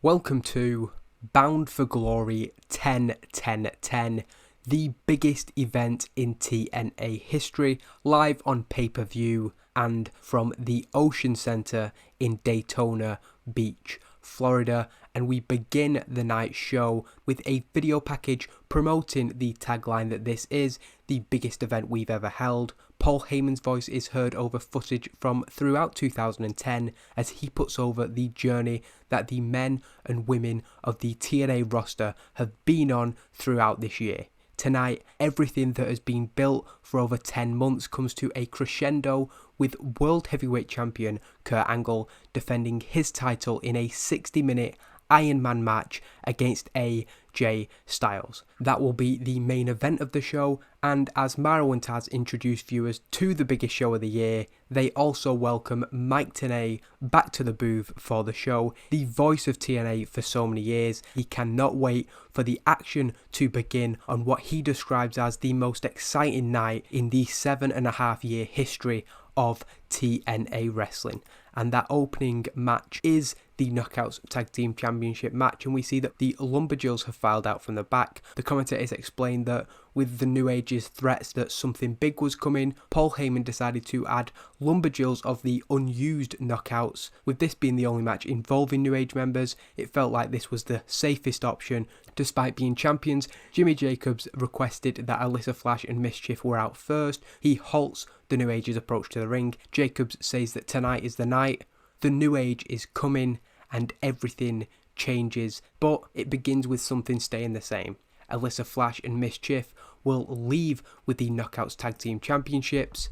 Welcome to Bound for Glory 10-10-10, the biggest event in TNA history, live on pay-per-view and from the Ocean Center in Daytona Beach, Florida. And we begin the night show with a video package promoting the tagline that this is the biggest event we've ever held. Paul Heyman's voice is heard over footage from throughout 2010 as he puts over the journey that the men and women of the TNA roster have been on throughout this year. Tonight, everything that has been built for over 10 months comes to a crescendo with World Heavyweight Champion Kurt Angle defending his title in a 60-minute Iron Man match against AJ Styles. That will be the main event of the show, and as Mauro and Taz introduce viewers to the biggest show of the year, they also welcome Mike Tenay back to the booth for the show, the voice of TNA for so many years. He cannot wait for the action to begin on what he describes as the most exciting night in the 7.5-year history of TNA Wrestling. And that opening match is the Knockouts Tag Team Championship match, and we see that the Lumberjills have filed out from the back. The commentators explained that with the New Age's threats that something big was coming, Paul Heyman decided to add Lumberjills of the unused Knockouts. With this being the only match involving New Age members, it felt like this was the safest option. Despite being champions, Jimmy Jacobs requested that Alyssa Flash and Mischief were out first. He halts the New Age's approach to the ring. Jacobs says that tonight is the night. The New Age is coming and everything changes, but it begins with something staying the same. Alyssa Flash and Mischief will leave with the Knockouts Tag Team Championships,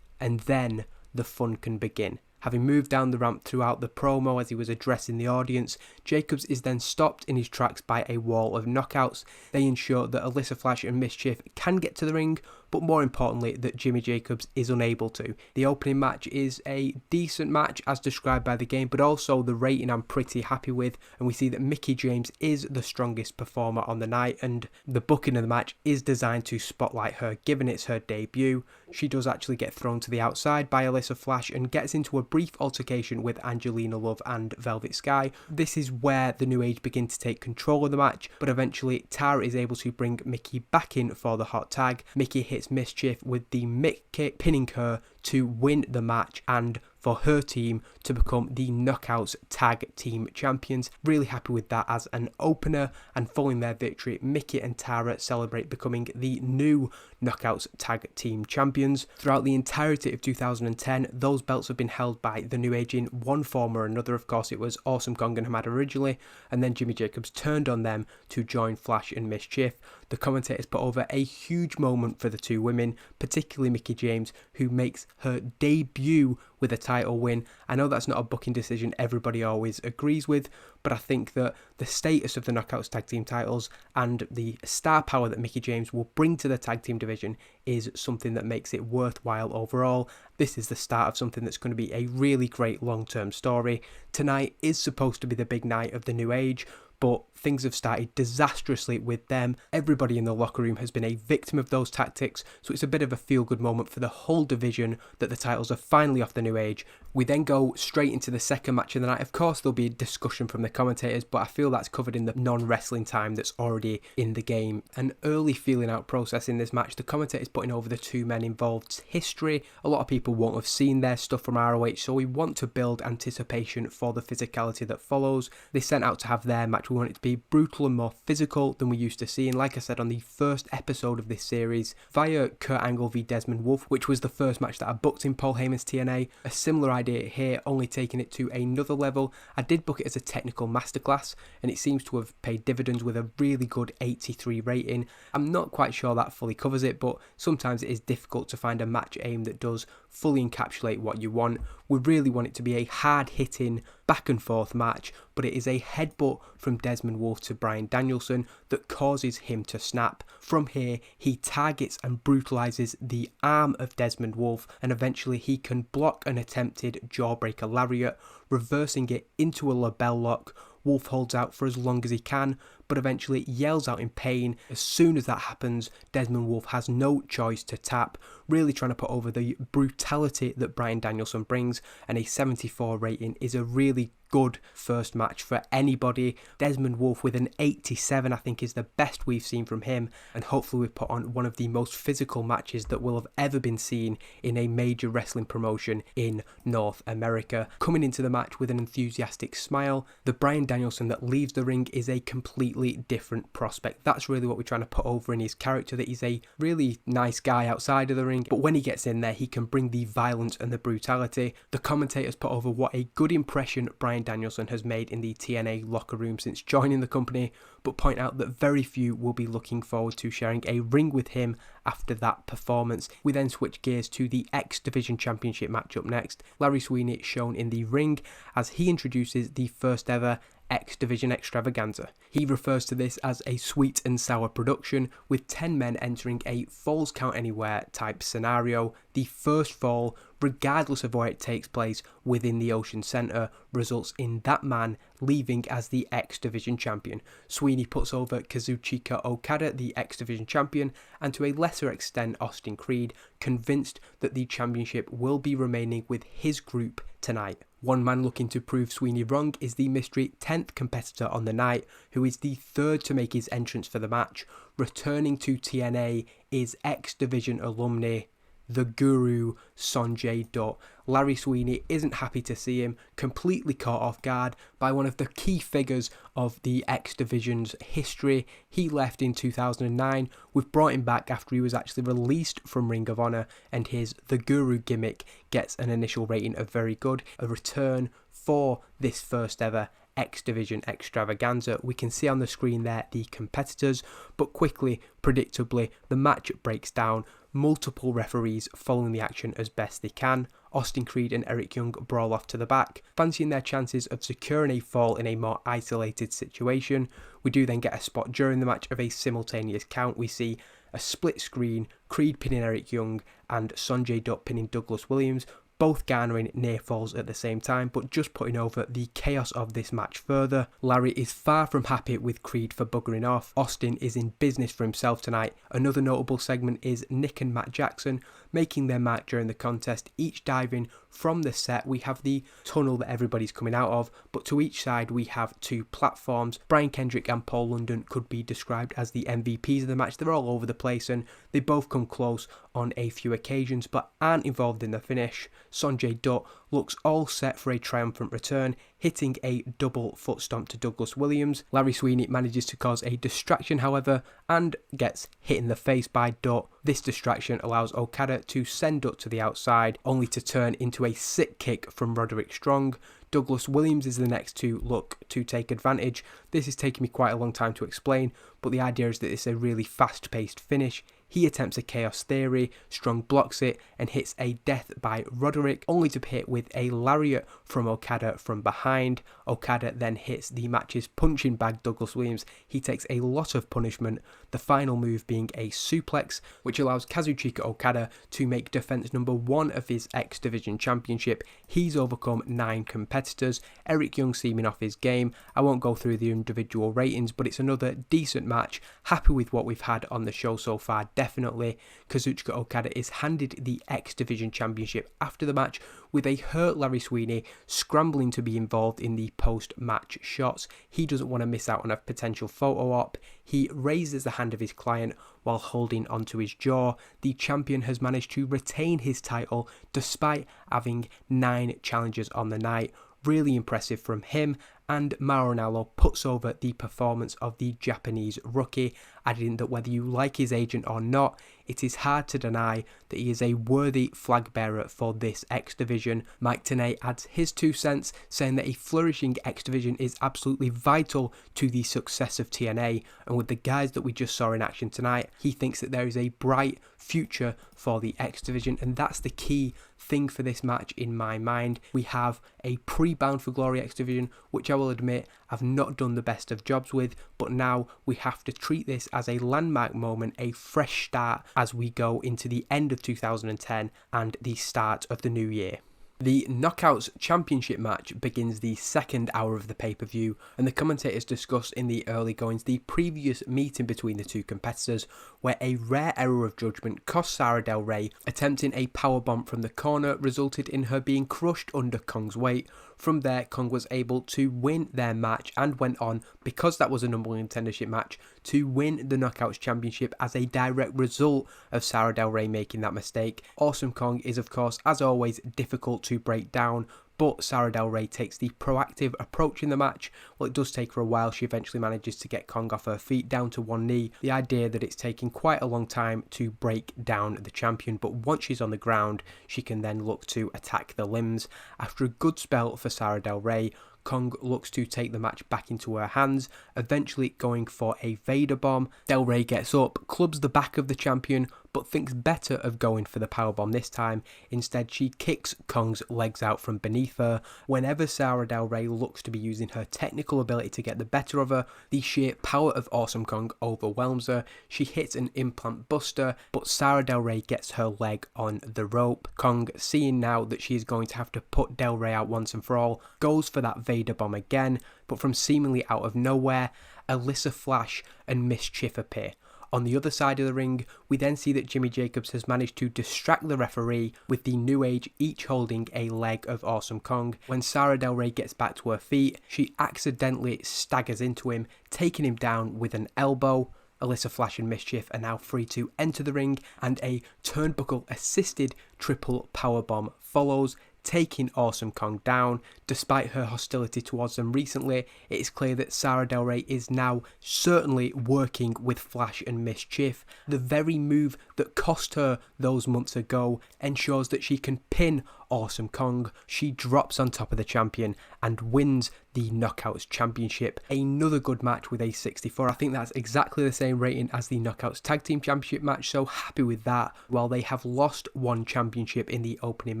and then the fun can begin. Having moved down the ramp throughout the promo as he was addressing the audience, Jacobs is then stopped in his tracks by a wall of knockouts. They ensure that Alyssa Flash and Mischief can get to the ring, but more importantly that Jimmy Jacobs is unable to. The opening match is a decent match as described by the game, but also the rating I'm pretty happy with, and we see that Mickie James is the strongest performer on the night, and the booking of the match is designed to spotlight her given it's her debut. She does actually get thrown to the outside by Alyssa Flash and gets into a brief altercation with Angelina Love and Velvet Sky. This is where the New Age begin to take control of the match, but eventually Tara is able to bring Mickie back in for the hot tag. Mickie hits Mischief with the Mick kick, pinning her to win the match and for her team to become the Knockouts Tag Team Champions. Really happy with that as an opener, and following their victory, Mickie and Tara celebrate becoming the new Knockouts Tag Team Champions. Throughout the entirety of 2010, those belts have been held by the New Age in one form or another. Of course, it was Awesome Kong and Hamada originally, and then Jimmy Jacobs turned on them to join Flash and Mischief. The commentators put over a huge moment for the two women, particularly Mickie James, who makes her debut with a title win. I know that's not a booking decision everybody always agrees with, but I think that the status of the Knockouts Tag Team titles and the star power that Mickie James will bring to the tag team division is something that makes it worthwhile overall. This is the start of something that's going to be a really great long-term story. Tonight is supposed to be the big night of the New Age, but things have started disastrously with them. Everybody in the locker room has been a victim of those tactics, so it's a bit of a feel-good moment for the whole division that the titles are finally off the New Age. We then go straight into the second match of the night. Of course, there'll be a discussion from the commentators, but I feel that's covered in the non-wrestling time that's already in the game. An early feeling out process in this match. The commentators putting over the two men involved's history. A lot of people won't have seen their stuff from ROH, so we want to build anticipation for the physicality that follows. They sent out to have their match. We want it to be brutal and more physical than we used to see, and like I said on the first episode of this series, via Kurt Angle v Desmond Wolfe, which was the first match that I booked in Paul Heyman's TNA, a similar idea here, only taking it to another level. I did book it as a technical masterclass, and it seems to have paid dividends with a really good 83 rating. I'm not quite sure that fully covers it, but sometimes it is difficult to find a match aim that does fully encapsulate what you want. We really want it to be a hard-hitting, back-and-forth match, but it is a headbutt from Desmond Wolfe to Bryan Danielson that causes him to snap. From here, he targets and brutalizes the arm of Desmond Wolfe, and eventually he can block an attempted jawbreaker lariat, reversing it into a label lock. Wolfe holds out for as long as he can, but eventually yells out in pain. As soon as that happens, Desmond Wolfe has no choice to tap, really trying to put over the brutality that Bryan Danielson brings, and a 74 rating is a really good first match for anybody. Desmond Wolfe with an 87 I think is the best we've seen from him, and hopefully we've put on one of the most physical matches that will have ever been seen in a major wrestling promotion in North America. Coming into the match with an enthusiastic smile, the Bryan Danielson that leaves the ring is a completely different prospect. That's really what we're trying to put over in his character, that he's a really nice guy outside of the ring, but when he gets in there he can bring the violence and the brutality. The commentators put over what a good impression Bryan Danielson has made in the TNA locker room since joining the company, but point out that very few will be looking forward to sharing a ring with him after that performance. We then switch gears to the X Division Championship match up next. Larry Sweeney shown in the ring as he introduces the first ever X Division Xtravaganza. He refers to this as a sweet and sour production, with 10 men entering a falls count anywhere type scenario. The first fall, regardless of where it takes place within the Ocean Center, results in that man leaving as the X Division champion. Sweeney puts over Kazuchika Okada, the X Division champion, and to a lesser extent Austin Creed, convinced that the championship will be remaining with his group tonight. One man looking to prove Sweeney wrong is the mystery 10th competitor on the night, who is the third to make his entrance for the match. Returning to TNA is X Division alumni, the Guru Sonjay Dutt. Larry Sweeney isn't happy to see him, completely caught off guard by one of the key figures of the X Division's history. He left in 2009. We've brought him back after he was actually released from Ring of Honor, and his The Guru gimmick gets an initial rating of very good. A return for this first ever X Division Xtravaganza. We can see on the screen there the competitors, but quickly, predictably, the match breaks down. Multiple referees following the action as best they can. Austin Creed and Eric Young brawl off to the back, fancying their chances of securing a fall in a more isolated situation. We do then get a spot during the match of a simultaneous count. We see a split screen, Creed pinning Eric Young and Sonjay Dutt pinning Douglas Williams, both garnering near falls at the same time, but just putting over the chaos of this match further. Larry is far from happy with Creed for buggering off. Austin is in business for himself tonight. Another notable segment is Nick and Matt Jackson making their mark during the contest, each diving from the set. We have the tunnel that everybody's coming out of, but to each side we have two platforms. Brian Kendrick and Paul London could be described as the MVPs of the match. They're all over the place and they both come close on a few occasions but aren't involved in the finish. Sonjay Dutt looks all set for a triumphant return, hitting a double foot stomp to Douglas Williams. Larry Sweeney manages to cause a distraction, however, and gets hit in the face by Dutt. This distraction allows Okada to send Dutt to the outside, only to turn into a sick kick from Roderick Strong. Douglas Williams is the next to look to take advantage. This is taking me quite a long time to explain, but the idea is that it's a really fast-paced finish. He attempts a Chaos Theory, Strong blocks it and hits a death by Roderick, only to hit with a lariat from Okada from behind. Okada then hits the match's punching bag Douglas Williams. He takes a lot of punishment, the final move being a suplex, which allows Kazuchika Okada to make defense number 1 of his X Division Championship. He's overcome 9 competitors. Eric Young seeming off his game. I won't go through the individual ratings, but it's another decent match. Happy with what we've had on the show so far. Definitely. Kazuchika Okada is handed the X Division Championship after the match, with a hurt Larry Sweeney scrambling to be involved in the post-match shots. He doesn't want to miss out on a potential photo op. He raises the hand of his client while holding onto his jaw. The champion has managed to retain his title despite having 9 challenges on the night. Really impressive from him, and Maranello puts over the performance of the Japanese rookie, adding that whether you like his agent or not, it is hard to deny that he is a worthy flag bearer for this X Division. Mike Tenay adds his 2 cents, saying that a flourishing X Division is absolutely vital to the success of TNA, and with the guys that we just saw in action tonight, he thinks that there is a bright future for the X Division, and that's the key thing for this match in my mind. We have a pre-Bound for Glory X Division, which I will admit I've not done the best of jobs with, but now we have to treat this as a landmark moment, a fresh start as we go into the end of 2010 and the start of the new year. The Knockouts Championship match begins the second hour of the pay-per-view, and the commentators discuss in the early goings the previous meeting between the two competitors, where a rare error of judgment cost Sara Del Rey. Attempting a powerbomb from the corner resulted in her being crushed under Kong's weight. From there, Kong was able to win their match and went on, because that was a number one contendership match, to win the Knockouts Championship as a direct result of Sara Del Rey making that mistake. Awesome Kong is, of course, as always, difficult to break down, but Sara Del Rey takes the proactive approach in the match. Well, it does take her a while. She eventually manages to get Kong off her feet down to one knee. The idea that it's taking quite a long time to break down the champion, but once she's on the ground, she can then look to attack the limbs. After a good spell for Sara Del Rey, Kong looks to take the match back into her hands, eventually going for a Vader bomb. Del Rey gets up, clubs the back of the champion, but thinks better of going for the powerbomb this time. Instead, she kicks Kong's legs out from beneath her. Whenever Sara Del Rey looks to be using her technical ability to get the better of her, the sheer power of Awesome Kong overwhelms her. She hits an implant buster, but Sara Del Rey gets her leg on the rope. Kong, seeing now that she is going to have to put Del Rey out once and for all, goes for that Vader bomb again, but from seemingly out of nowhere, Alyssa Flash and Mischief appear. On the other side of the ring, we then see that Jimmy Jacobs has managed to distract the referee, with the New Age each holding a leg of Awesome Kong. When Sara Del Rey gets back to her feet, she accidentally staggers into him, taking him down with an elbow. Alyssa Flash and Mischief are now free to enter the ring, and a turnbuckle assisted triple powerbomb follows, taking Awesome Kong down. Despite her hostility towards them recently, it is clear that Sara Del Rey is now certainly working with Flash and Mischief. The very move that cost her those months ago ensures that she can pin Awesome Kong. She drops on top of the champion and wins the Knockouts Championship. Another good match with a 64. I think that's exactly the same rating as the Knockouts Tag Team Championship match, so happy with that. While they have lost one championship in the opening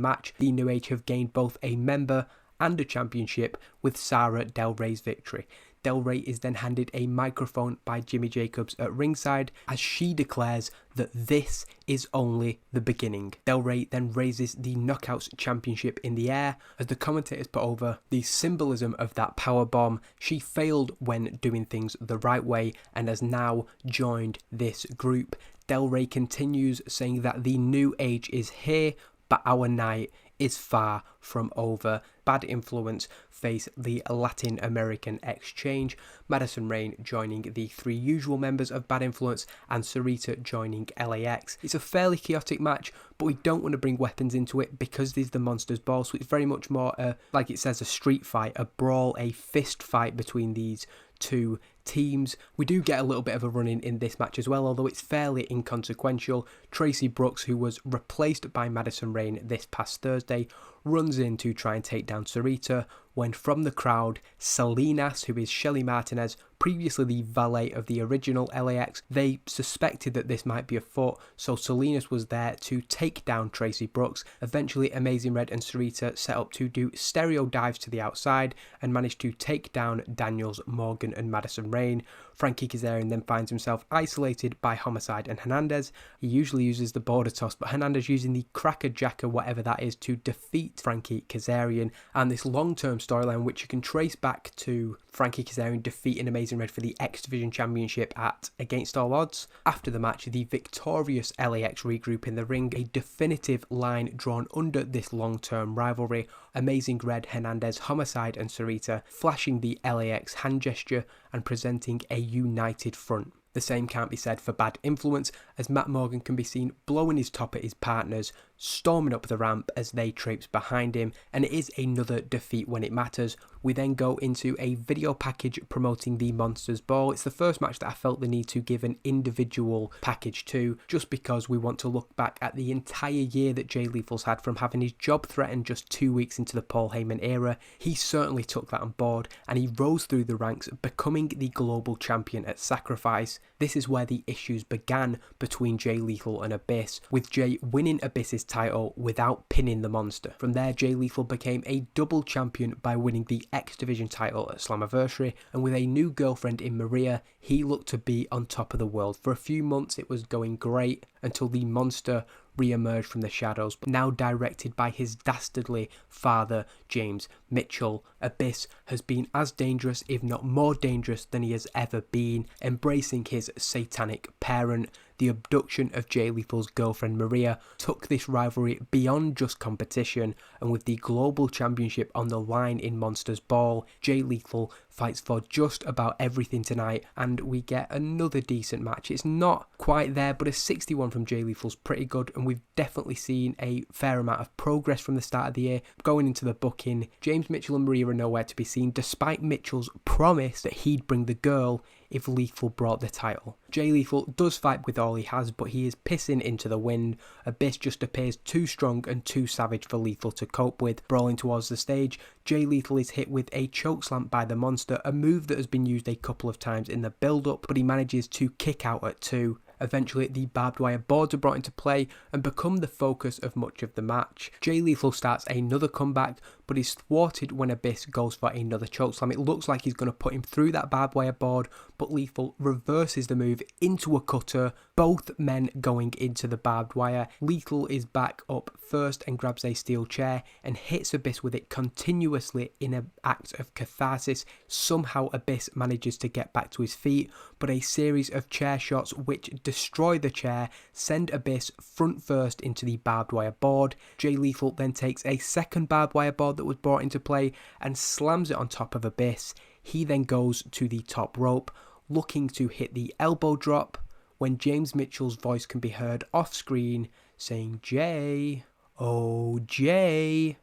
match, the New Age have gained both a member and a championship with Sara Del Rey's victory. Del Rey is then handed a microphone by Jimmy Jacobs at ringside as she declares that this is only the beginning. Del Rey then raises the Knockouts Championship in the air as the commentators put over the symbolism of that power bomb. She failed when doing things the right way and has now joined this group. Del Rey continues saying that the New Age is here, but our night is far from over. Bad Influence face the Latin American Exchange, Madison Rayne joining the three usual members of Bad Influence, and Sarita joining L.A.X. It's a fairly chaotic match, but we don't want to bring weapons into it because there's the Monsters Ball, so it's very much more, like it says, a street fight, a brawl, a fist fight between these two teams. We do get a little bit of a run-in in this match as well, although it's fairly inconsequential. Tracy Brooks, who was replaced by Madison Rayne this past Thursday, runs in to try and take down Sarita, when from the crowd, Salinas, who is Shelly Martinez, previously the valet of the original L.A.X, they suspected that this might be afoot, so Salinas was there to take down Tracy Brooks. Eventually, Amazing Red and Sarita set up to do stereo dives to the outside and managed to take down Daniels, Morgan and Madison Rayne. Frankie Kazarian then finds himself isolated by Homicide and Hernandez. He usually uses the border toss, but Hernandez using the Cracker Jacker, whatever that is, to defeat Frankie Kazarian. And this long-term storyline, which you can trace back to Frankie Kazarian defeating Amazing Red for the X Division Championship at Against All Odds. After the match, the victorious L.A.X regroup in the ring, a definitive line drawn under this long-term rivalry. Amazing Red, Hernandez, Homicide and Sarita flashing the L.A.X hand gesture and presenting a united front. The same can't be said for Bad Influence, as Matt Morgan can be seen blowing his top at his partners, storming up the ramp as they traipse behind him, and it is another defeat when it matters. We then go into a video package promoting the Monsters Ball. It's the first match that I felt the need to give an individual package to, just because we want to look back at the entire year that Jay Lethal's had from having his job threatened just 2 weeks into the Paul Heyman era. He certainly took that on board, and he rose through the ranks, becoming the global champion at Sacrifice. This is where the issues began between Jay Lethal and Abyss, with Jay winning Abyss's title without pinning the monster. From there, Jay Lethal became a double champion by winning the X Division title at Slammiversary, and with a new girlfriend in Maria, he looked to be on top of the world. For a few months it was going great, until the monster re-emerge from the shadows, but now directed by his dastardly father, James Mitchell. Abyss has been as dangerous, if not more dangerous, than he has ever been, embracing his satanic parent. The abduction of Jay Lethal's girlfriend Maria took this rivalry beyond just competition, and with the global championship on the line in Monsters Ball, Jay Lethal fights for just about everything tonight, and we get another decent match. It's not quite there, but a 61 from Jay Lethal's pretty good, and we've definitely seen a fair amount of progress from the start of the year. Going into the booking, James Mitchell and Maria are nowhere to be seen, despite Mitchell's promise that he'd bring the girl if Lethal brought the title. Jay Lethal does fight with all he has, but he is pissing into the wind. Abyss just appears too strong and too savage for Lethal to cope with. Brawling towards the stage, Jay Lethal is hit with a chokeslam by the monster, a move that has been used a couple of times in the build-up, but he manages to kick out at 2. Eventually, the barbed wire boards are brought into play and become the focus of much of the match. Jay Lethal starts another comeback, but is thwarted when Abyss goes for another chokeslam. It looks like he's going to put him through that barbed wire board, but Lethal reverses the move into a cutter, both men going into the barbed wire. Lethal is back up first and grabs a steel chair and hits Abyss with it continuously in an act of catharsis. Somehow Abyss manages to get back to his feet, but a series of chair shots which destroy the chair send Abyss front first into the barbed wire board. Jay Lethal then takes a second barbed wire board that was brought into play and slams it on top of Abyss. He then goes to the top rope, looking to hit the elbow drop, when James Mitchell's voice can be heard off screen saying, "Jay, oh Jay."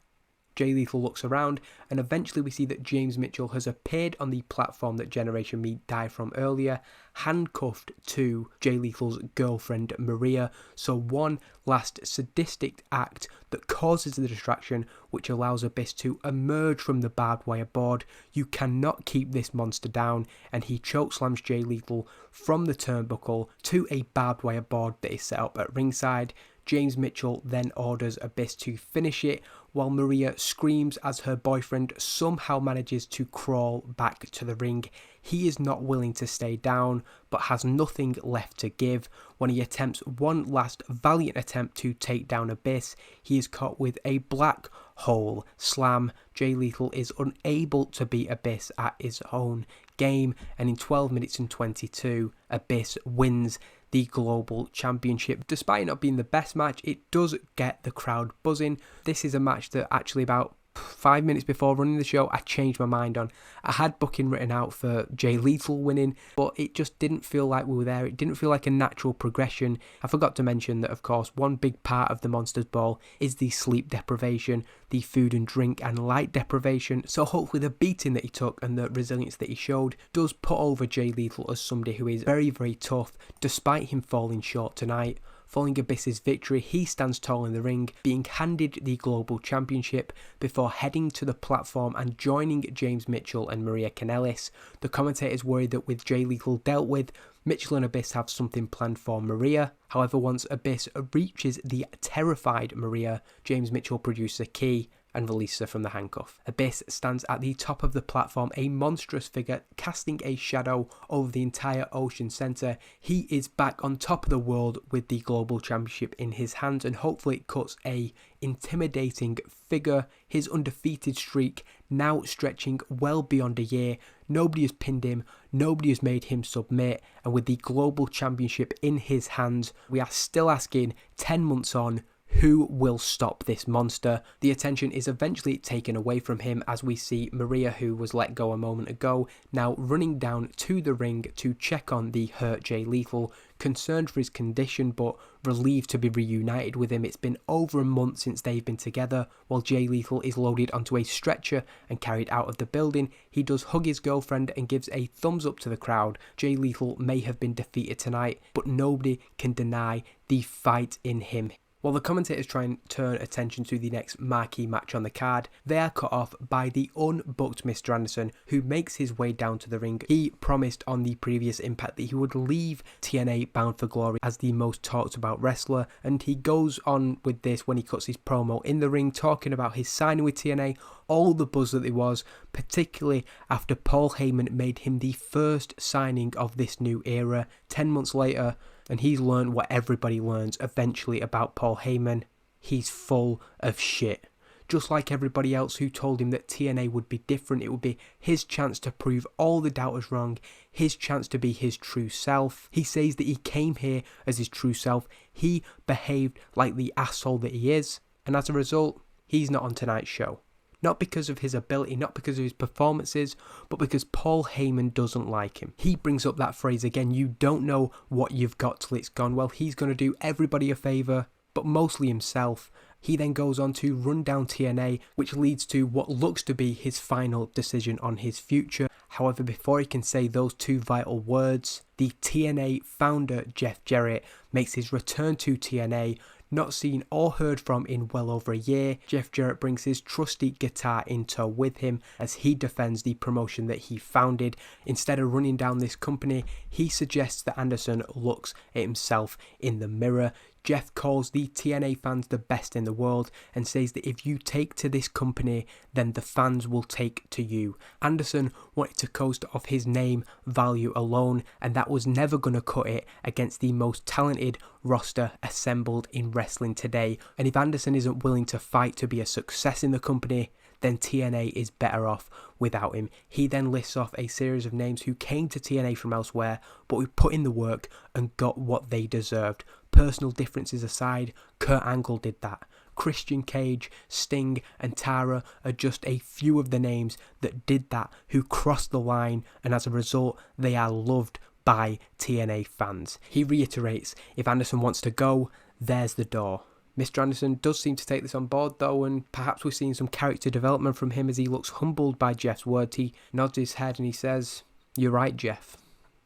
Jay Lethal looks around, and eventually we see that James Mitchell has appeared on the platform that Generation Me died from earlier, handcuffed to Jay Lethal's girlfriend Maria. So one last sadistic act that causes the distraction, which allows Abyss to emerge from the barbed wire board. You cannot keep this monster down, and he chokeslams Jay Lethal from the turnbuckle to a barbed wire board that is set up at ringside. James Mitchell then orders Abyss to finish it, while Maria screams as her boyfriend somehow manages to crawl back to the ring. He is not willing to stay down, but has nothing left to give. When he attempts one last valiant attempt to take down Abyss, he is caught with a black hole slam. Jay Lethal is unable to beat Abyss at his own game, and in 12 minutes and 22, Abyss wins the global championship. Despite it not being the best match, it does get the crowd buzzing. This is a match that actually about 5 minutes before running the show, I changed my mind on. I had booking written out for Jay Lethal winning, but it just didn't feel like we were there. It didn't feel like a natural progression. I forgot to mention that, of course, one big part of the Monsters Ball is the sleep deprivation, the food and drink and light deprivation. So hopefully the beating that he took and the resilience that he showed does put over Jay Lethal as somebody who is very, very tough, despite him falling short tonight. Following Abyss's victory, he stands tall in the ring, being handed the global championship before heading to the platform and joining James Mitchell and Maria Kanellis. The commentators worry that with Jay Lethal dealt with, Mitchell and Abyss have something planned for Maria. However, once Abyss reaches the terrified Maria, James Mitchell produces a key and releases her from the handcuff. Abyss stands at the top of the platform, a monstrous figure casting a shadow over the entire Ocean Center. He is back on top of the world with the global championship in his hands, and hopefully it cuts a intimidating figure. His undefeated streak now stretching well beyond a year. Nobody has pinned him, nobody has made him submit, and with the global championship in his hands, we are still asking 10 months on, who will stop this monster? The attention is eventually taken away from him as we see Maria, who was let go a moment ago, now running down to the ring to check on the hurt Jay Lethal, concerned for his condition but relieved to be reunited with him. It's been over a month since they've been together. While Jay Lethal is loaded onto a stretcher and carried out of the building, he does hug his girlfriend and gives a thumbs up to the crowd. Jay Lethal may have been defeated tonight, but nobody can deny the fight in him. While the commentators try and turn attention to the next marquee match on the card, they are cut off by the unbooked Mr. Anderson, who makes his way down to the ring. He promised on the previous Impact that he would leave TNA Bound for Glory as the most talked about wrestler, and he goes on with this when he cuts his promo in the ring, talking about his signing with TNA, all the buzz that there was, particularly after Paul Heyman made him the first signing of this new era. 10 months later, and he's learned what everybody learns eventually about Paul Heyman. He's full of shit. Just like everybody else who told him that TNA would be different, it would be his chance to prove all the doubters wrong, his chance to be his true self. He says that he came here as his true self. He behaved like the asshole that he is, and as a result, he's not on tonight's show. Not because of his ability, not because of his performances, but because Paul Heyman doesn't like him. He brings up that phrase again, you don't know what you've got till it's gone. Well, he's going to do everybody a favour, but mostly himself. He then goes on to run down TNA, which leads to what looks to be his final decision on his future. However, before he can say those two vital words, the TNA founder, Jeff Jarrett, makes his return to TNA. Not seen or heard from in well over a year, Jeff Jarrett brings his trusty guitar in tow with him as he defends the promotion that he founded. Instead of running down this company, he suggests that Anderson looks at himself in the mirror. Jeff calls the TNA fans the best in the world and says that if you take to this company, then the fans will take to you. Anderson wanted to coast off his name value alone, and that was never going to cut it against the most talented roster assembled in wrestling today. And if Anderson isn't willing to fight to be a success in the company, then TNA is better off without him. He then lists off a series of names who came to TNA from elsewhere, but who put in the work and got what they deserved. Personal differences aside, Kurt Angle did that. Christian Cage, Sting and Tara are just a few of the names that did that, who crossed the line, and as a result, they are loved by TNA fans. He reiterates, if Anderson wants to go, there's the door. Mr. Anderson does seem to take this on board though, and perhaps we're seeing some character development from him as he looks humbled by Jeff's words. He nods his head and he says, "You're right, Jeff."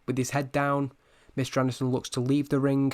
With his head down, Mr. Anderson looks to leave the ring,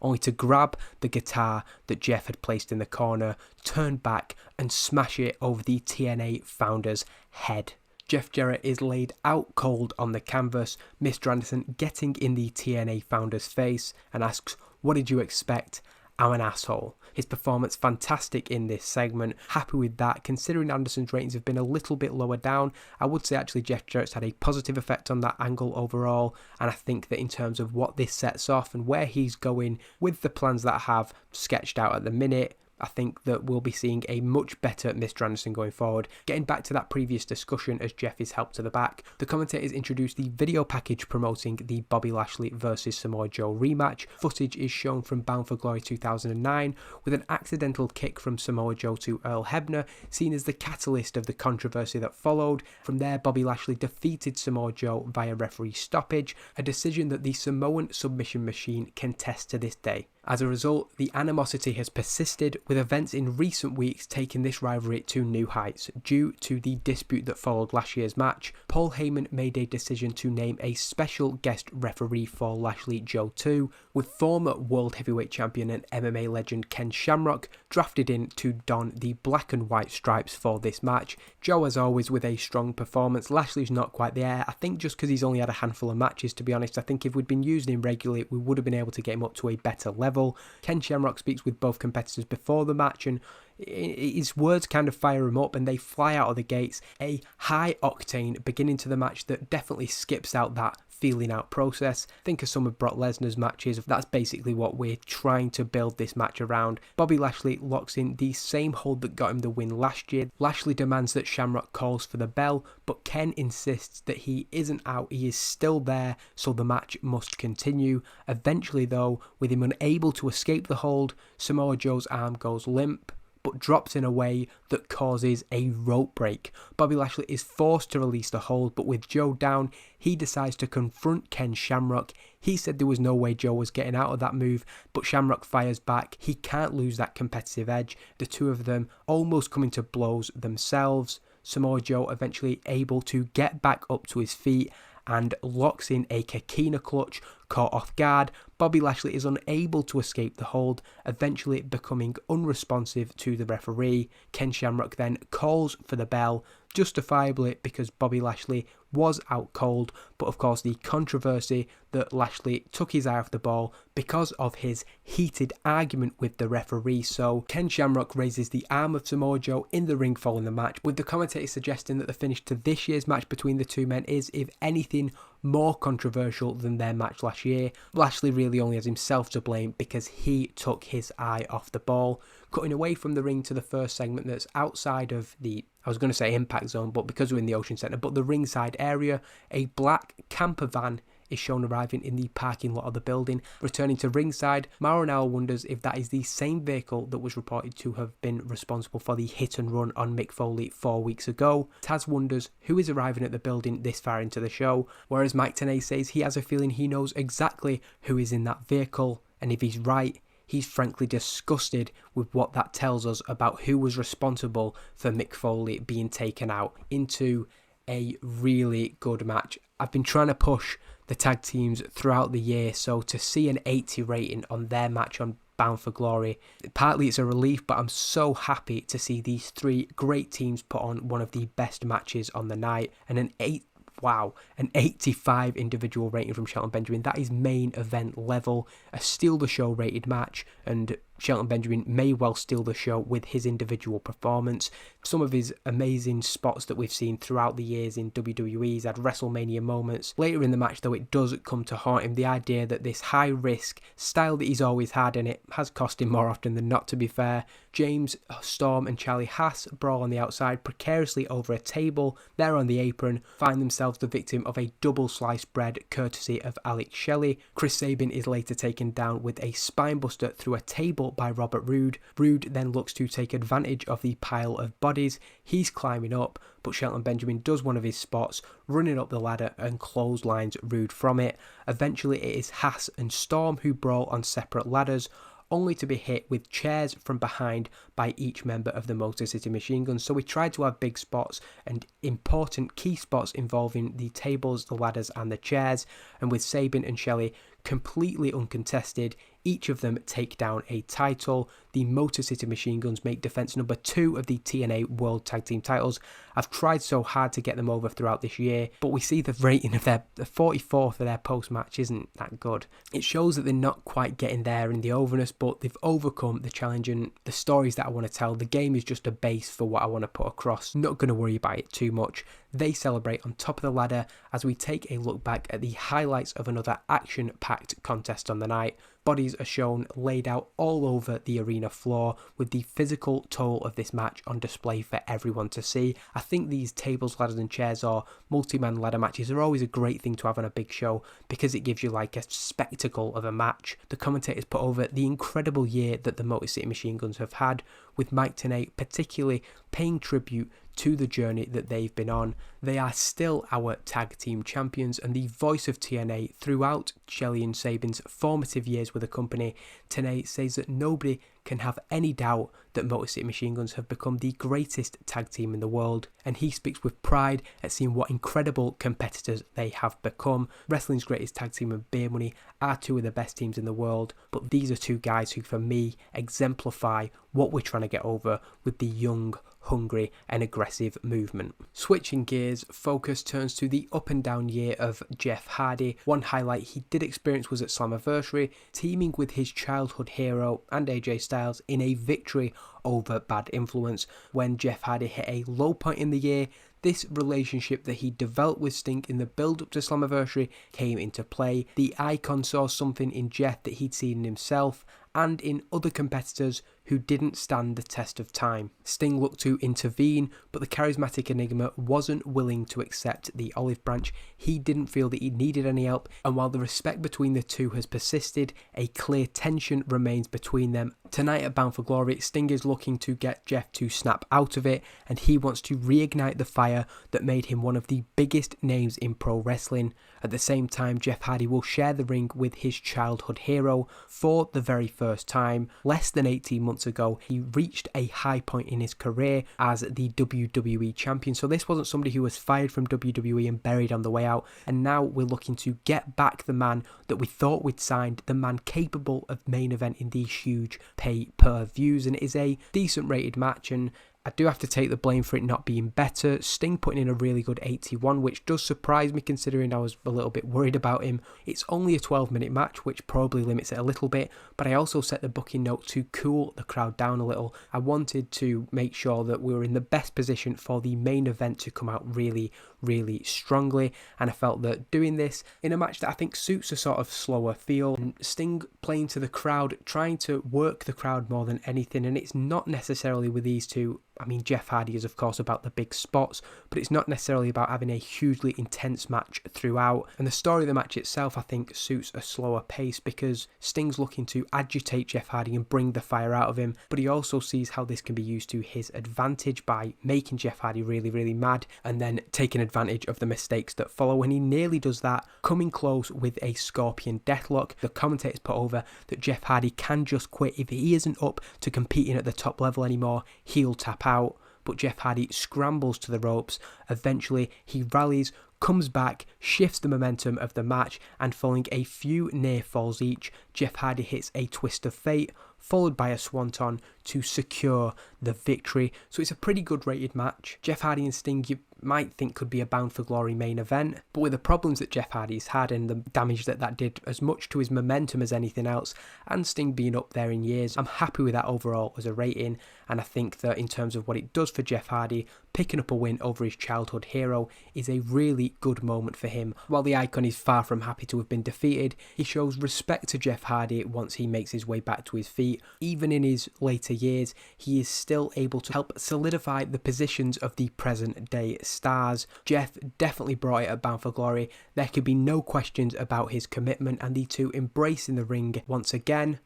only to grab the guitar that Jeff had placed in the corner, turn back and smash it over the TNA founder's head. Jeff Jarrett is laid out cold on the canvas, Mr. Anderson getting in the TNA founder's face and asks, "What did you expect? I'm an asshole." His performance fantastic in this segment. Happy with that. Considering Anderson's ratings have been a little bit lower down, I would say actually Jeff Jarrett's had a positive effect on that angle overall. And I think that in terms of what this sets off and where he's going with the plans that I have sketched out at the minute, I think that we'll be seeing a much better Mr. Anderson going forward. Getting back to that previous discussion as Jeff is helped to the back, the commentators introduced the video package promoting the Bobby Lashley versus Samoa Joe rematch. Footage is shown from Bound for Glory 2009 with an accidental kick from Samoa Joe to Earl Hebner, seen as the catalyst of the controversy that followed. From there, Bobby Lashley defeated Samoa Joe via referee stoppage, a decision that the Samoan submission machine can test to this day. As a result, the animosity has persisted, with events in recent weeks taking this rivalry to new heights. Due to the dispute that followed last year's match, Paul Heyman made a decision to name a special guest referee for Lashley Joe 2, with former World Heavyweight Champion and MMA legend Ken Shamrock drafted in to don the black and white stripes for this match. Joe, as always, with a strong performance. Lashley's not quite there, I think just because he's only had a handful of matches, to be honest. I think if we'd been using him regularly, we would have been able to get him up to a better level. Ken Shamrock speaks with both competitors before the match, and his words kind of fire him up and they fly out of the gates. A high octane beginning to the match that definitely skips out that feeling out process. Think of some of Brock Lesnar's matches. That's basically what we're trying to build this match around. Bobby Lashley locks in the same hold that got him the win last year. Lashley demands that Shamrock calls for the bell, but Ken insists that he isn't out, he is still there, so the match must continue. Eventually though, with him unable to escape the hold, Samoa Joe's arm goes limp, but drops in a way that causes a rope break. Bobby Lashley is forced to release the hold, but with Joe down, he decides to confront Ken Shamrock. He said there was no way Joe was getting out of that move, but Shamrock fires back. He can't lose that competitive edge. The two of them almost coming to blows themselves. Samoa Joe eventually able to get back up to his feet and locks in a Kikina clutch. Caught off guard, Bobby Lashley is unable to escape the hold, eventually becoming unresponsive to the referee. Ken Shamrock then calls for the bell, justifiably because Bobby Lashley was out cold, but of course the controversy that Lashley took his eye off the ball because of his heated argument with the referee. So Ken Shamrock raises the arm of Samoa Joe in the ring following the match, with the commentator suggesting that the finish to this year's match between the two men is, if anything, more controversial than their match last year. Lashley really only has himself to blame because he took his eye off the ball, cutting away from the ring to the first segment that's outside of the, I was going to say impact zone, but because we're in the Ocean Centre, but the ringside area, a black camper van is shown arriving in the parking lot of the building. Returning to ringside, Mauro now wonders if that is the same vehicle that was reported to have been responsible for the hit and run on Mick Foley 4 weeks ago. Taz wonders who is arriving at the building this far into the show, whereas Mike Tenay says he has a feeling he knows exactly who is in that vehicle, and if he's right, he's frankly disgusted with what that tells us about who was responsible for Mick Foley being taken out. Into a really good match. I've been trying to push the tag teams throughout the year, so to see an 80 rating on their match on Bound for Glory, partly it's a relief, but I'm so happy to see these three great teams put on one of the best matches on the night, and an 85 individual rating from Shelton Benjamin. That is main event level, a steal the show rated match, and Shelton Benjamin may well steal the show with his individual performance. Some of his amazing spots that we've seen throughout the years in WWE, he's had WrestleMania moments. Later in the match, though, it does come to haunt him, the idea that this high risk style that he's always had, and it has cost him more often than not, to be fair. James, Storm and Charlie Haas brawl on the outside precariously over a table. They're on the apron, find themselves the victim of a double sliced bread courtesy of Alex Shelley. Chris Sabin is later taken down with a spinebuster through a table by Robert Roode. Roode then looks to take advantage of the pile of bodies. He's climbing up, but Shelton Benjamin does one of his spots, running up the ladder and clotheslines Roode from it. Eventually it is Haas and Storm who brawl on separate ladders, only to be hit with chairs from behind by each member of the Motor City Machine Guns. So we tried to have big spots and important key spots involving the tables, the ladders and the chairs, and with Sabin and Shelley completely uncontested, each of them take down a title. The Motor City Machine Guns make defense number 2 of the TNA World Tag Team titles. I've tried so hard to get them over throughout this year, but we see the rating of the 44th of their post-match isn't that good. It shows that they're not quite getting there in the overness, but they've overcome the challenge and the stories that I want to tell. The game is just a base for what I want to put across. Not going to worry about it too much. They celebrate on top of the ladder as we take a look back at the highlights of another action-packed contest on the night. Bodies are shown laid out all over the arena floor, with the physical toll of this match on display for everyone to see. I think these tables, ladders and chairs or multi-man ladder matches are always a great thing to have on a big show because it gives you like a spectacle of a match. The commentators put over the incredible year that the Motor City Machine Guns have had, with Mike Tenay particularly paying tribute to the journey that they've been on. They are still our tag team champions and the voice of TNA throughout Shelley and Sabin's formative years with the company. Tenay says that nobody can have any doubt that Motor City Machine Guns have become the greatest tag team in the world, and he speaks with pride at seeing what incredible competitors they have become. Wrestling's greatest tag team and Beer Money are two of the best teams in the world, but these are two guys who for me exemplify what we're trying to get over with the young, hungry and aggressive movement. Switching gears, focus turns to the up and down year of Jeff Hardy. One highlight he did experience was at Slammiversary, teaming with his childhood hero and AJ Styles in a victory over Bad Influence. When Jeff Hardy hit a low point in the year, this relationship that he developed with Sting in the build-up to Slammiversary came into play. The Icon saw something in Jeff that he'd seen in himself and in other competitors who didn't stand the test of time. Sting looked to intervene, but the charismatic Enigma wasn't willing to accept the olive branch. He didn't feel that he needed any help, and while the respect between the two has persisted, a clear tension remains between them. Tonight at Bound for Glory, Sting is looking to get Jeff to snap out of it, and he wants to reignite the fire that made him one of the biggest names in pro wrestling. At the same time, Jeff Hardy will share the ring with his childhood hero for the very first time. Less than 18 months ago, he reached a high point in his career as the WWE champion. So this wasn't somebody who was fired from WWE and buried on the way out. And now we're looking to get back the man that we thought we'd signed, the man capable of main eventing these huge pay-per-views. And it is a decent rated match, and I do have to take the blame for it not being better. Sting putting in a really good 81, which does surprise me considering I was a little bit worried about him. It's only a 12-minute match, which probably limits it a little bit, but I also set the booking note to cool the crowd down a little. I wanted to make sure that we were in the best position for the main event to come out really, really strongly, and I felt that doing this in a match that I think suits a sort of slower feel, and Sting playing to the crowd, trying to work the crowd more than anything, and it's not necessarily with these two. I mean, Jeff Hardy is of course about the big spots, but it's not necessarily about having a hugely intense match throughout. And the story of the match itself, I think, suits a slower pace because Sting's looking to agitate Jeff Hardy and bring the fire out of him, but he also sees how this can be used to his advantage by making Jeff Hardy really, really mad and then taking advantage of the mistakes that follow. And he nearly does that, coming close with a Scorpion Deathlock. The commentators put over that Jeff Hardy can just quit if he isn't up to competing at the top level anymore. He'll tap out, but Jeff Hardy scrambles to the ropes. Eventually he rallies, comes back, shifts the momentum of the match, and following a few near falls each, Jeff Hardy hits a twist of fate followed by a swanton to secure the victory. So it's a pretty good rated match. Jeff Hardy and Sting, you might think, could be a Bound for Glory main event, but with the problems that Jeff Hardy's had and the damage that did as much to his momentum as anything else, and Sting being up there in years, I'm happy with that overall as a rating. And I think that in terms of what it does for Jeff Hardy, picking up a win over his childhood hero is a really good moment for him. While the Icon is far from happy to have been defeated, he shows respect to Jeff Hardy once he makes his way back to his feet. Even in his later years, he is still able to help solidify the positions of the present day stars. Jeff definitely brought it at Bound for Glory. There could be no questions about his commitment, and the two embrace in the ring once again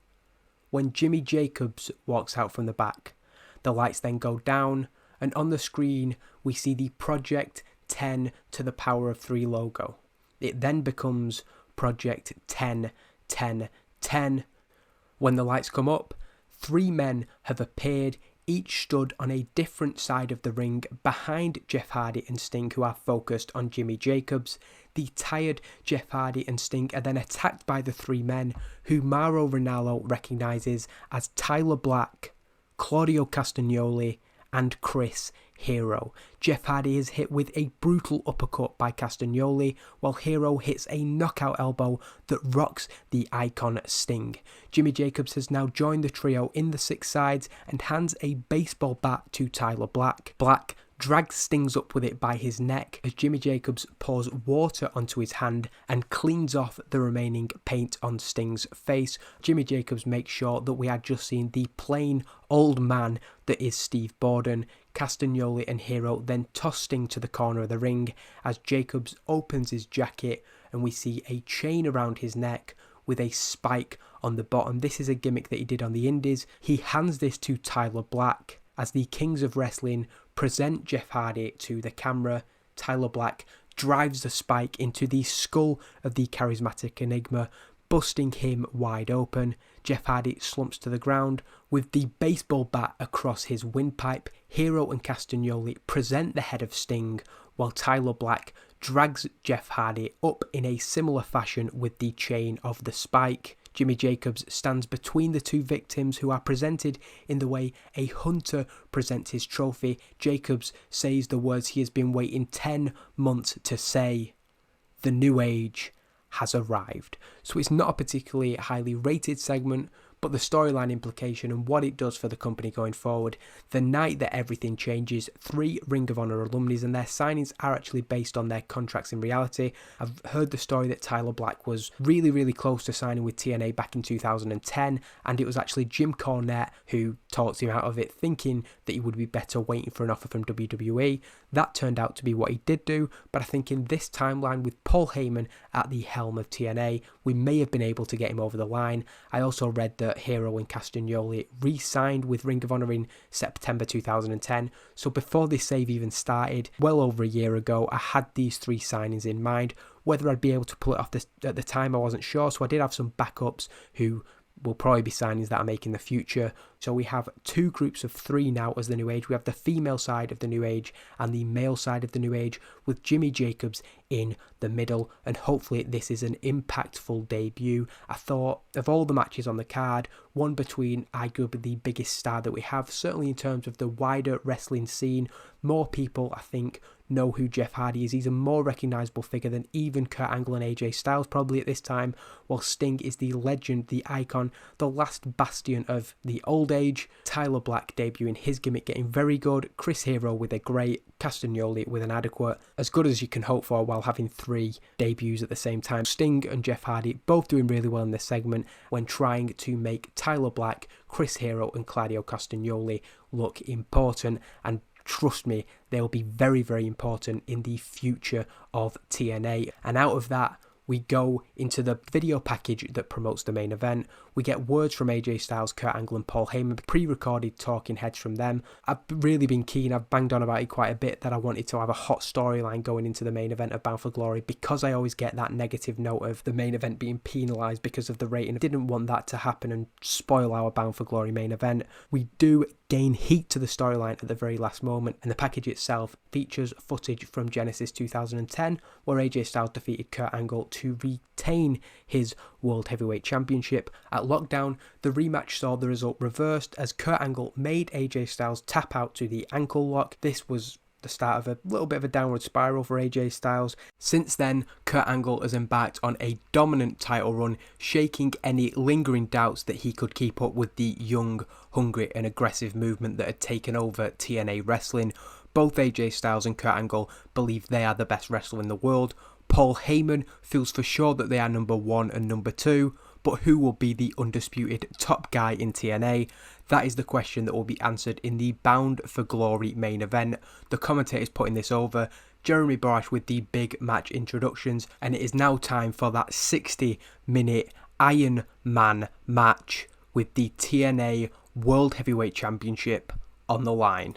when Jimmy Jacobs walks out from the back. The lights then go down, and on the screen we see the Project 10 to the power of 3 logo. It then becomes Project 10, 10, 10. When the lights come up, 3 men have appeared, each stood on a different side of the ring behind Jeff Hardy and Sting, who are focused on Jimmy Jacobs. The tired Jeff Hardy and Sting are then attacked by the 3 men, who Mauro Ranallo recognises as Tyler Black, Claudio Castagnoli, and Chris Hero. Jeff Hardy is hit with a brutal uppercut by Castagnoli, while Hero hits a knockout elbow that rocks the Icon Sting. Jimmy Jacobs has now joined the trio in the 6 sides and hands a baseball bat to Tyler Black. Black drags Sting's up with it by his neck as Jimmy Jacobs pours water onto his hand and cleans off the remaining paint on Sting's face. Jimmy Jacobs makes sure that we had just seen the plain old man that is Steve Borden. Castagnoli and Hero then toss Sting to the corner of the ring as Jacobs opens his jacket and we see a chain around his neck with a spike on the bottom. This is a gimmick that he did on the Indies. He hands this to Tyler Black as the Kings of Wrestling present Jeff Hardy to the camera. Tyler Black drives the spike into the skull of the charismatic Enigma, busting him wide open. Jeff Hardy slumps to the ground with the baseball bat across his windpipe. Hero and Castagnoli present the head of Sting, while Tyler Black drags Jeff Hardy up in a similar fashion with the chain of the spike. Jimmy Jacobs stands between the 2 victims, who are presented in the way a hunter presents his trophy. Jacobs says the words he has been waiting 10 months to say: "The new age has arrived." So it's not a particularly highly rated segment, but the storyline implication and what it does for the company going forward. The night that everything changes, 3 Ring of Honor alumni, and their signings are actually based on their contracts in reality. I've heard the story that Tyler Black was really, really close to signing with TNA back in 2010, and it was actually Jim Cornette who talked him out of it, thinking that he would be better waiting for an offer from WWE. That turned out to be what he did do, but I think in this timeline with Paul Heyman at the helm of TNA, we may have been able to get him over the line. I also read that Hero and Castagnoli re-signed with Ring of Honor in September 2010, so before this save even started, well over a year ago, I had these 3 signings in mind. Whether I'd be able to pull it off at the time, I wasn't sure, so I did have some backups who will probably be signings that I make in the future. So we have 2 groups of 3 now as the New Age. We have the female side of the New Age and the male side of the New Age, with Jimmy Jacobs in the middle, and hopefully this is an impactful debut. I thought of all the matches on the card, one between arguably the biggest star that we have, certainly in terms of the wider wrestling scene. More people, I think, know who Jeff Hardy is. He's a more recognisable figure than even Kurt Angle and AJ Styles probably at this time, while Sting is the legend, the icon, the last bastion of the old age. Tyler Black debuting, his gimmick getting very good, Chris Hero with a great, Castagnoli with an adequate, as good as you can hope for while having 3 debuts at the same time. Sting and Jeff Hardy both doing really well in this segment when trying to make Tyler Black, Chris Hero and Claudio Castagnoli look important, and trust me, they'll be very, very important in the future of TNA. And out of that, we go into the video package that promotes the main event. We get words from AJ Styles, Kurt Angle and Paul Heyman, pre-recorded talking heads from them. I've really been keen, I've banged on about it quite a bit, that I wanted to have a hot storyline going into the main event of Bound for Glory, because I always get that negative note of the main event being penalised because of the rating. I didn't want that to happen and spoil our Bound for Glory main event. We do gain heat to the storyline at the very last moment, and the package itself features footage from Genesis 2010 where AJ Styles defeated Kurt Angle to retain his World Heavyweight Championship. At Lockdown, the rematch saw the result reversed as Kurt Angle made AJ Styles tap out to the ankle lock. This was the start of a little bit of a downward spiral for AJ Styles. Since then, Kurt Angle has embarked on a dominant title run, shaking any lingering doubts that he could keep up with the young, hungry and aggressive movement that had taken over TNA Wrestling. Both AJ Styles and Kurt Angle believe they are the best wrestler in the world. Paul Heyman feels for sure that they are number 1 and number 2, but who will be the undisputed top guy in TNA? That is the question that will be answered in the Bound for Glory main event. The commentators putting this over, Jeremy Borash with the big match introductions, and it is now time for that 60-minute Iron Man match with the TNA World Heavyweight Championship on the line.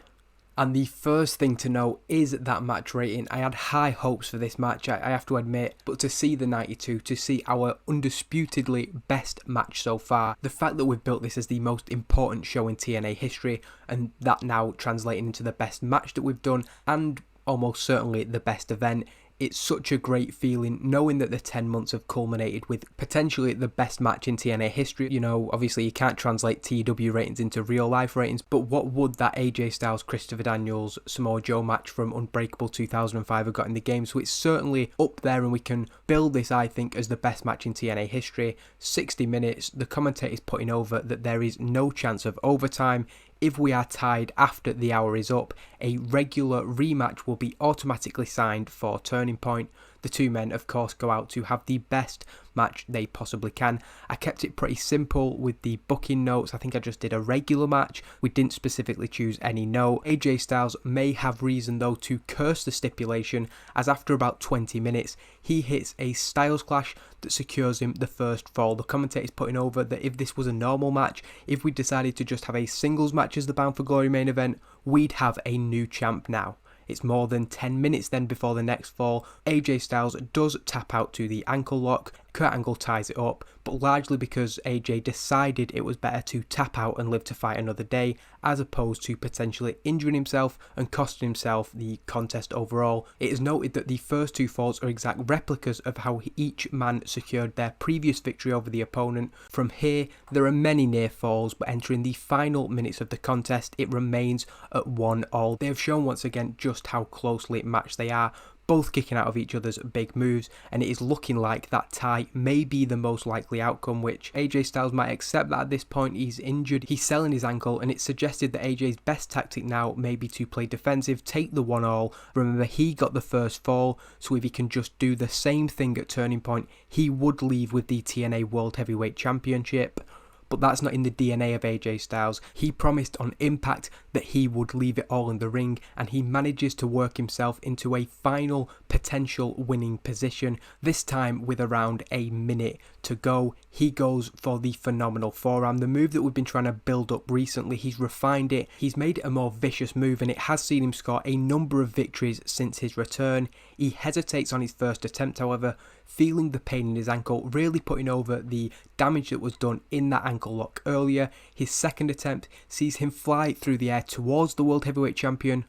And the first thing to know is that match rating. I had high hopes for this match, I have to admit, but to see the 92, to see our undisputedly best match so far, the fact that we've built this as the most important show in TNA history, and that now translating into the best match that we've done, and almost certainly the best event, it's such a great feeling knowing that the 10 months have culminated with potentially the best match in TNA history. You know, obviously you can't translate TEW ratings into real life ratings, but what would that AJ Styles, Christopher Daniels, Samoa Joe match from Unbreakable 2005 have got in the game? So it's certainly up there, and we can build this, I think, as the best match in TNA history. 60 minutes, the commentators putting over that there is no chance of overtime. If we are tied after the hour is up, a regular rematch will be automatically signed for Turning Point. The two men, of course, go out to have the best match they possibly can. I kept it pretty simple with the booking notes. I think I just did a regular match. We didn't specifically choose any note. AJ Styles may have reason though to curse the stipulation, as after about 20 minutes he hits a Styles Clash that secures him the first fall. The commentators putting over that if this was a normal match, if we decided to just have a singles match as the Bound for Glory main event, we'd have a new champ now. It's more than 10 minutes then before the next fall. AJ Styles does tap out to the ankle lock. Kurt Angle ties it up, but largely because AJ decided it was better to tap out and live to fight another day, as opposed to potentially injuring himself and costing himself the contest overall. It is noted that the first 2 falls are exact replicas of how each man secured their previous victory over the opponent. From here, there are many near falls, but entering the final minutes of the contest, it remains at 1-1. They have shown once again just how closely matched they are, both kicking out of each other's big moves, and it is looking like that tie may be the most likely outcome, which AJ Styles might accept that at this point he's injured, he's selling his ankle, and it's suggested that AJ's best tactic now may be to play defensive, take the 1-1. Remember, he got the first fall, so if he can just do the same thing at Turning Point, he would leave with the TNA World Heavyweight Championship. But that's not in the DNA of AJ Styles. He promised on Impact that he would leave it all in the ring, and he manages to work himself into a final potential winning position. This time with around a minute to go, he goes for the phenomenal forearm, the move that we've been trying to build up recently. He's refined it, he's made it a more vicious move, and it has seen him score a number of victories since his return. He hesitates on his first attempt, however, feeling the pain in his ankle, really putting over the damage that was done in that ankle lock earlier. His second attempt sees him fly through the air towards the World Heavyweight Champion,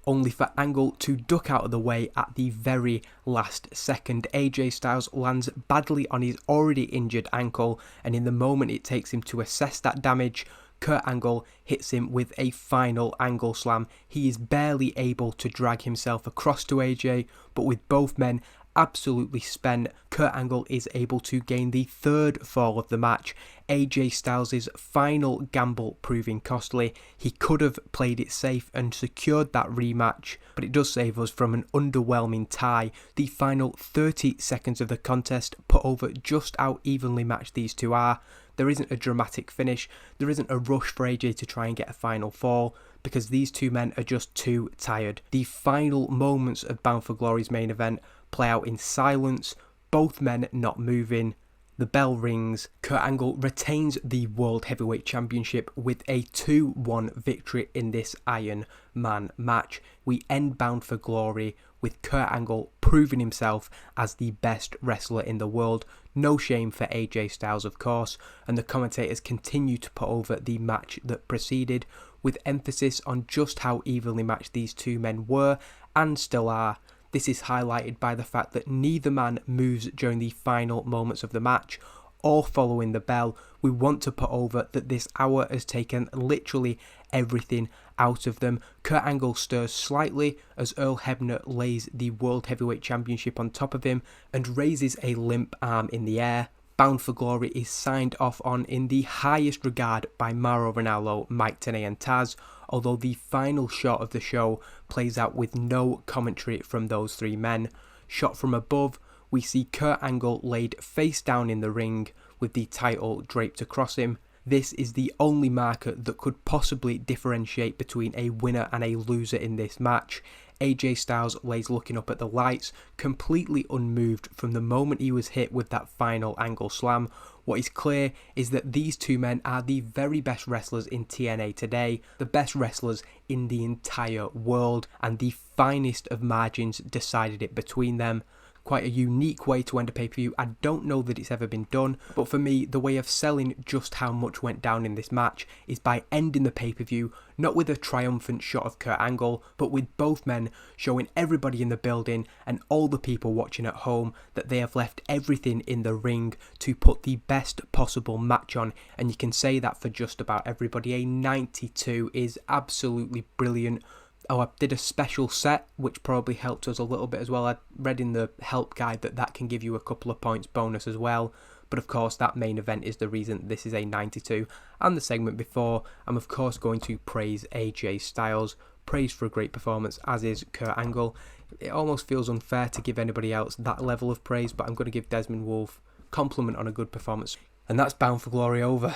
only for Angle to duck out of the way at the very last second. AJ Styles lands badly on his already injured ankle, and in the moment it takes him to assess that damage, Kurt Angle hits him with a final angle slam. He is barely able to drag himself across to AJ, but with both men absolutely spent, Kurt Angle is able to gain the third fall of the match. AJ Styles' final gamble proving costly. He could have played it safe and secured that rematch, but it does save us from an underwhelming tie. The final 30 seconds of the contest put over just how evenly matched these two are. There isn't a dramatic finish, there isn't a rush for AJ to try and get a final fall, because these two men are just too tired. The final moments of Bound for Glory's main event play out in silence, both men not moving. The bell rings. Kurt Angle retains the World Heavyweight Championship with a 2-1 victory in this Iron Man match. We end Bound for Glory with Kurt Angle proving himself as the best wrestler in the world. No shame for AJ Styles, of course, and the commentators continue to put over the match that preceded, with emphasis on just how evenly matched these two men were and still are. This is highlighted by the fact that neither man moves during the final moments of the match or following the bell. We want to put over that this hour has taken literally everything out of them. Kurt Angle stirs slightly as Earl Hebner lays the World Heavyweight Championship on top of him and raises a limp arm in the air. Bound for Glory is signed off on in the highest regard by Mauro Ranallo, Mike Tenay and Taz, although the final shot of the show plays out with no commentary from those three men. Shot from above, we see Kurt Angle laid face down in the ring with the title draped across him. This is the only marker that could possibly differentiate between a winner and a loser in this match. AJ Styles lays looking up at the lights, completely unmoved from the moment he was hit with that final angle slam. What is clear is that these two men are the very best wrestlers in TNA today, the best wrestlers in the entire world, and the finest of margins decided it between them. Quite a unique way to end a pay-per-view. I don't know that it's ever been done, but for me, the way of selling just how much went down in this match is by ending the pay-per-view not with a triumphant shot of Kurt Angle, but with both men showing everybody in the building and all the people watching at home that they have left everything in the ring to put the best possible match on, and you can say that for just about everybody. A 92 is absolutely brilliant. Oh, I did a special set, which probably helped us a little bit as well. I read in the help guide that can give you a couple of points bonus as well. But of course, that main event is the reason this is a 92. And the segment before, I'm of course going to praise AJ Styles. Praise for a great performance, as is Kurt Angle. It almost feels unfair to give anybody else that level of praise, but I'm going to give Desmond Wolfe compliment on a good performance. And that's Bound for Glory over.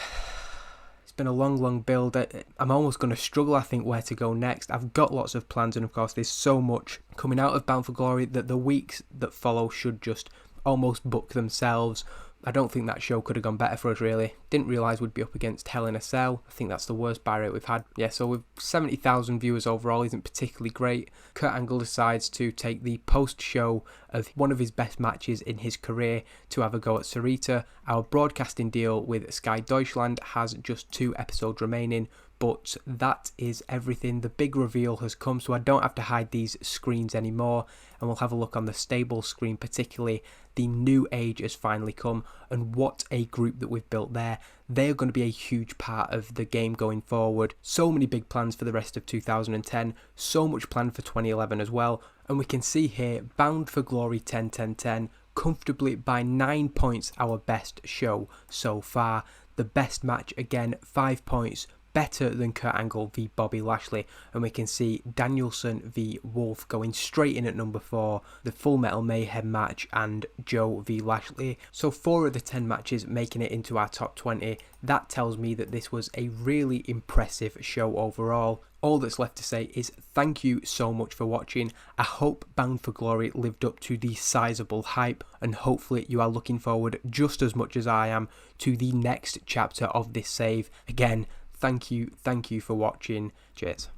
Been a long build. I'm almost going to struggle, I think, where to go next. I've got lots of plans, and of course there's so much coming out of Bound for Glory that the weeks that follow should just almost book themselves. I don't think that show could have gone better for us, really. Didn't realise we'd be up against Hell in a Cell. I think that's the worst buy rate we've had. Yeah, so with 70,000 viewers overall isn't particularly great. Kurt Angle decides to take the post-show of one of his best matches in his career to have a go at Sarita. Our broadcasting deal with Sky Deutschland has just 2 episodes remaining, but that is everything. The big reveal has come, so I don't have to hide these screens anymore, and we'll have a look on the stable screen particularly. The new age has finally come, and what a group that we've built there. They're going to be a huge part of the game going forward. So many big plans for the rest of 2010, so much planned for 2011 as well, and we can see here, Bound for Glory 10-10-10, comfortably by 9 points our best show so far. The best match, again, 5 points, better than Kurt Angle v Bobby Lashley, and we can see Danielson v Wolfe going straight in at number 4, the Full Metal Mayhem match, and Joe v Lashley. So 4 of the 10 matches making it into our top 20. That tells me that this was a really impressive show overall. All that's left to say is thank you so much for watching. I hope Bound for Glory lived up to the sizable hype, and hopefully you are looking forward just as much as I am to the next chapter of this save. Again, thank you for watching. Cheers.